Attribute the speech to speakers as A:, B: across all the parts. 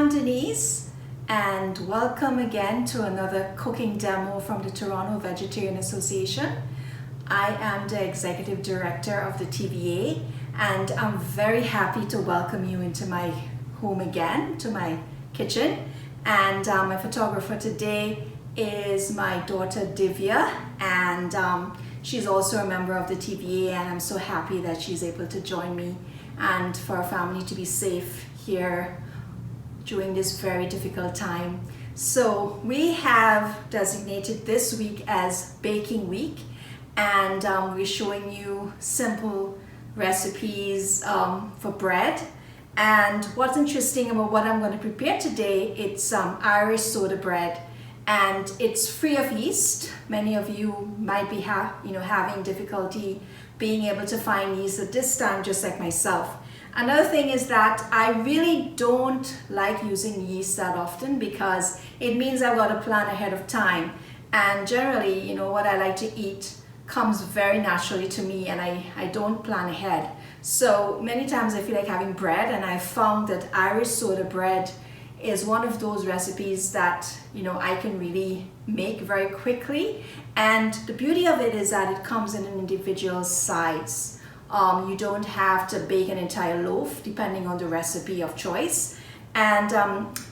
A: I'm Denyse, and welcome again to another cooking demo from the Toronto Vegetarian Association. I am the Executive Director of the TVA, and I'm very happy to welcome you into my home again, to my kitchen. And my photographer today is my daughter Divya, and she's also a member of the TVA, and I'm so happy that she's able to join me and for our family to be safe here during this very difficult time. So we have designated this week as baking week, and we're showing you simple recipes for bread. And what's interesting about what I'm going to prepare today, it's Irish soda bread, and it's free of yeast. Many of you might be having difficulty being able to find yeast at this time, just like myself. Another thing is that I really don't like using yeast that often because it means I've got to plan ahead of time. And generally, what I like to eat comes very naturally to me, and I don't plan ahead. So many times I feel like having bread, and I found that Irish soda bread is one of those recipes that I can really make very quickly. And the beauty of it is that it comes in an individual size. You don't have to bake an entire loaf depending on the recipe of choice. And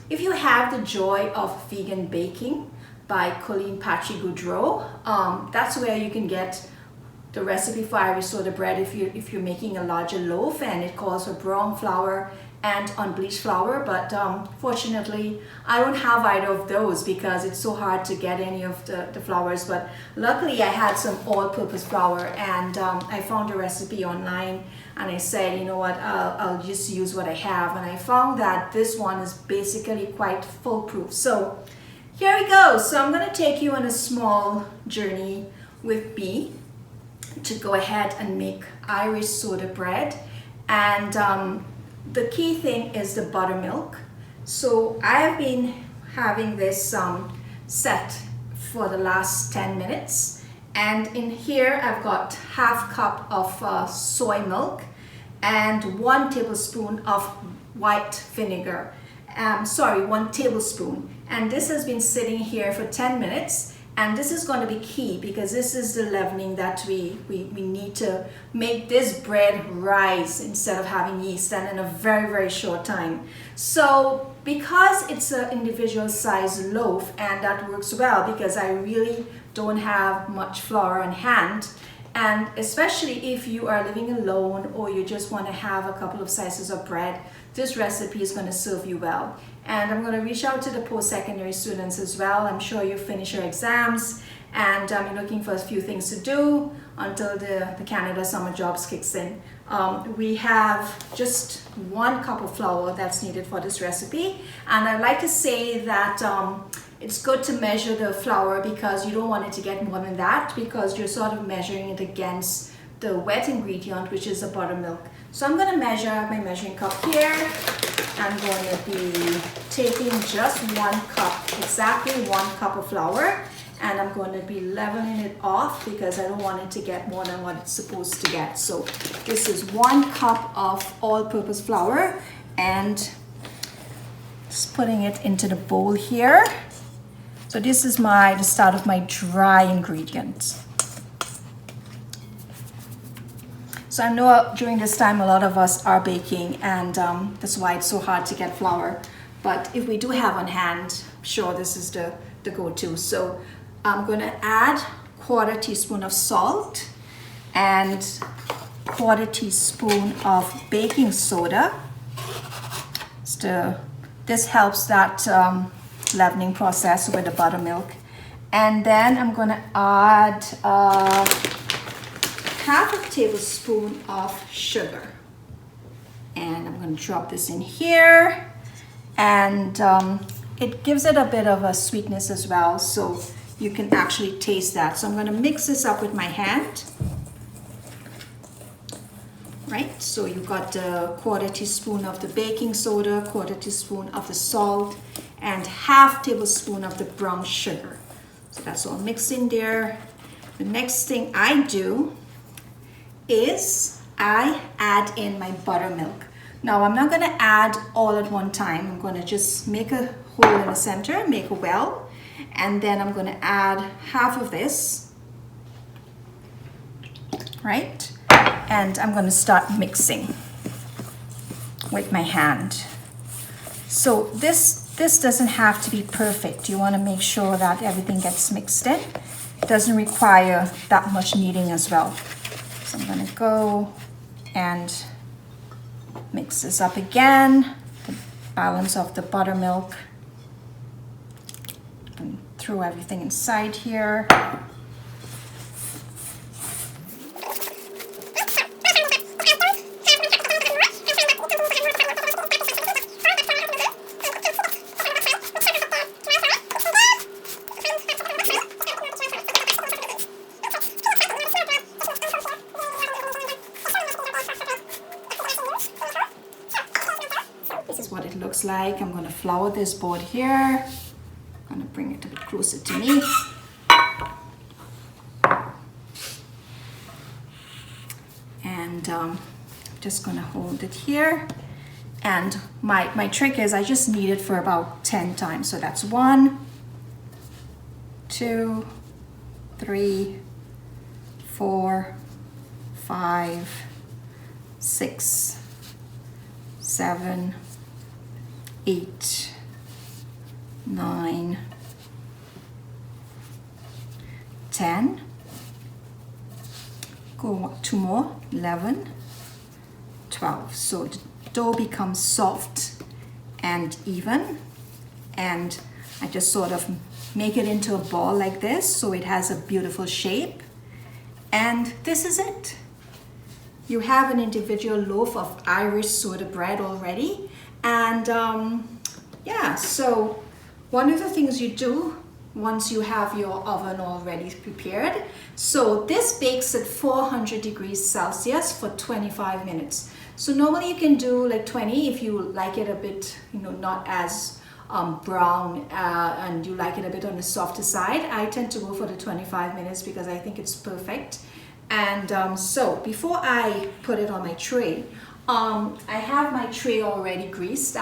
A: if you have the joy of vegan baking by Colleen Patchy Goudreau, that's where you can get the recipe for Irish soda bread if you're making a larger loaf, and it calls for brown flour and unbleached flour. But fortunately I don't have either of those because it's so hard to get any of the flours. But luckily I had some all-purpose flour, and I found a recipe online, and I said, you know what, I'll just use what I have, and I found that this one is basically quite foolproof. So here we go. So I'm going to take you on a small journey with me to go ahead and make Irish soda bread. And the key thing is the buttermilk. So I have been having this set for the last 10 minutes, and in here I've got half cup of soy milk and 1 tablespoon of white vinegar. 1 tablespoon. And this has been sitting here for 10 minutes. And this is going to be key because this is the leavening that we need to make this bread rise instead of having yeast, and in a very, very short time. So because it's an individual size loaf, and that works well because I really don't have much flour on hand, and especially if you are living alone or you just want to have a couple of slices of bread, this recipe is going to serve you well. And I'm going to reach out to the post-secondary students as well. I'm sure you finish your exams, and you're looking for a few things to do until the Canada summer jobs kicks in. We have just 1 cup of flour that's needed for this recipe, and I'd like to say that it's good to measure the flour because you don't want it to get more than that, because you're sort of measuring it against the wet ingredient, which is the buttermilk. So I'm going to measure my measuring cup here. I'm going to be taking just 1 cup, exactly 1 cup of flour, and I'm going to be leveling it off because I don't want it to get more than what it's supposed to get. So this is 1 cup of all-purpose flour, and just putting it into the bowl here. So this is the start of my dry ingredients. So I know during this time a lot of us are baking, and that's why it's so hard to get flour. But if we do have on hand, I'm sure this is the go-to. So I'm going to add 1/4 teaspoon of salt and 1/4 teaspoon of baking soda. This helps that leavening process with the buttermilk. And then I'm going to add 1/2 tablespoon of sugar, and I'm going to drop this in here, and it gives it a bit of a sweetness as well, so you can actually taste that. So I'm going to mix this up with my hand. Right, so you've got the 1/4 teaspoon of the baking soda, 1/4 teaspoon of the salt, and 1/2 tablespoon of the brown sugar. So that's all mixed in there. The next thing I do is I add in my buttermilk. Now I'm not going to add all at one time. I'm going to just make a hole in the center, make a well, and then I'm going to add half of this, right? And I'm going to start mixing with my hand. So this doesn't have to be perfect. You want to make sure that everything gets mixed in. It doesn't require that much kneading as well. So I'm going to go and mix this up again, the balance of the buttermilk, and throw everything inside here. This is what it looks like. I'm going to flour this board here. I'm going to bring it a bit closer to me. And I'm just going to hold it here. And my trick is I just knead it for about 10 times. So that's 1, 2, 3, 4, 5, 6, 7, 8, 9, 10, go 2 more, 11, 12. So the dough becomes soft and even, and I just sort of make it into a ball like this so it has a beautiful shape. And this is it. You have an individual loaf of Irish soda bread already. And yeah, so one of the things you do once you have your oven already prepared, so this bakes at 400 degrees Celsius for 25 minutes. So normally you can do like 20 if you like it a bit, not as brown and you like it a bit on the softer side. I tend to go for the 25 minutes because I think it's perfect. And so before I put it on my tray, I have my tray already greased.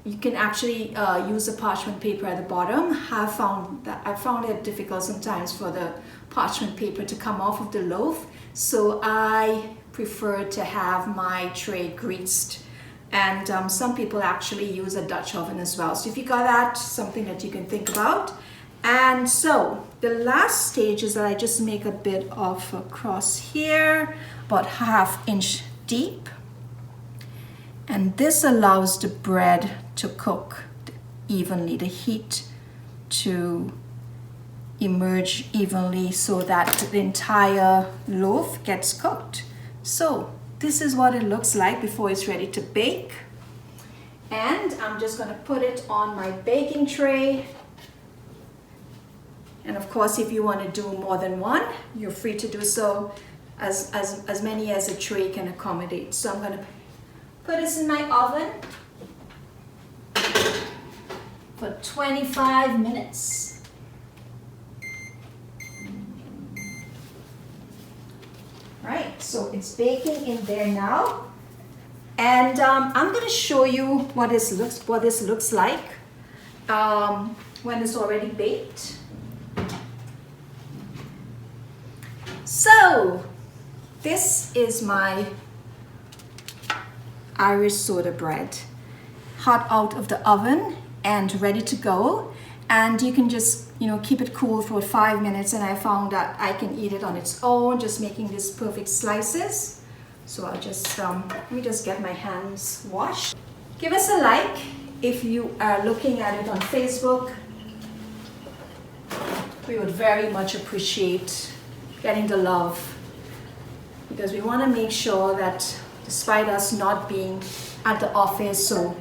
A: You can actually use a parchment paper at the bottom. I found it difficult sometimes for the parchment paper to come off of the loaf, so I prefer to have my tray greased. And some people actually use a Dutch oven as well. So if you got that, something that you can think about. And so the last stage is that I just make a bit of a cross here, about 1/2 inch deep. And this allows the bread to cook evenly, the heat to emerge evenly so that the entire loaf gets cooked. So this is what it looks like before it's ready to bake. And I'm just going to put it on my baking tray. And of course, if you want to do more than one, you're free to do so, as many as a tray can accommodate. So I'm going to put this in my oven for 25 minutes. Right, so it's baking in there now. And I'm going to show you what this looks like when it's already baked. So this is my Irish soda bread, hot out of the oven and ready to go. And you can just keep it cool for 5 minutes, and I found that I can eat it on its own, just making these perfect slices. So I'll just let me just get my hands washed. Give us a like if you are looking at it on Facebook. We would very much appreciate getting the love, because we want to make sure that despite us not being at the office or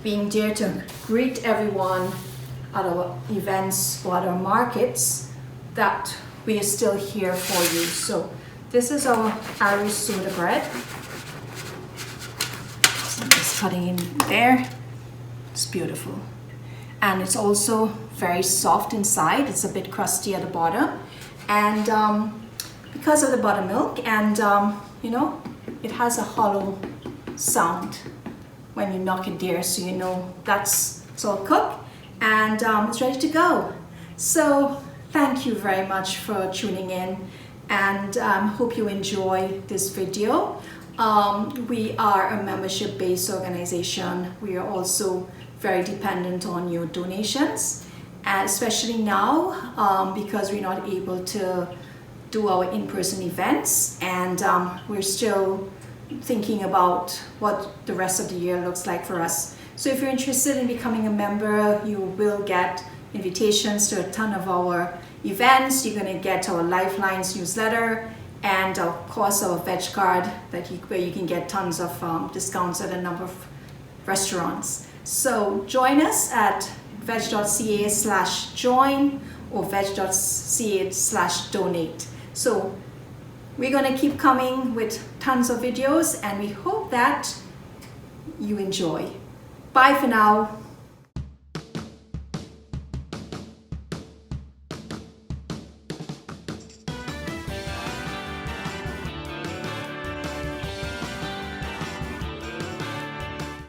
A: being there to greet everyone at our events or at our markets, that we are still here for you. So this is our Irish soda bread. So I'm just cutting in there. It's beautiful. And it's also very soft inside. It's a bit crusty at the bottom. And because of the buttermilk, and it has a hollow sound when you knock it there, so you know it's all cooked and it's ready to go. So thank you very much for tuning in, and hope you enjoy this video. We are a membership-based organization. We are also very dependent on your donations, and especially now because we're not able to do our in-person events, and we're still thinking about what the rest of the year looks like for us. So if you're interested in becoming a member, you will get invitations to a ton of our events. You're going to get our Lifelines newsletter, and of course our veg card where you can get tons of discounts at a number of restaurants. So join us at veg.ca/join or veg.ca/donate. So we're going to keep coming with tons of videos, and we hope that you enjoy. Bye for now.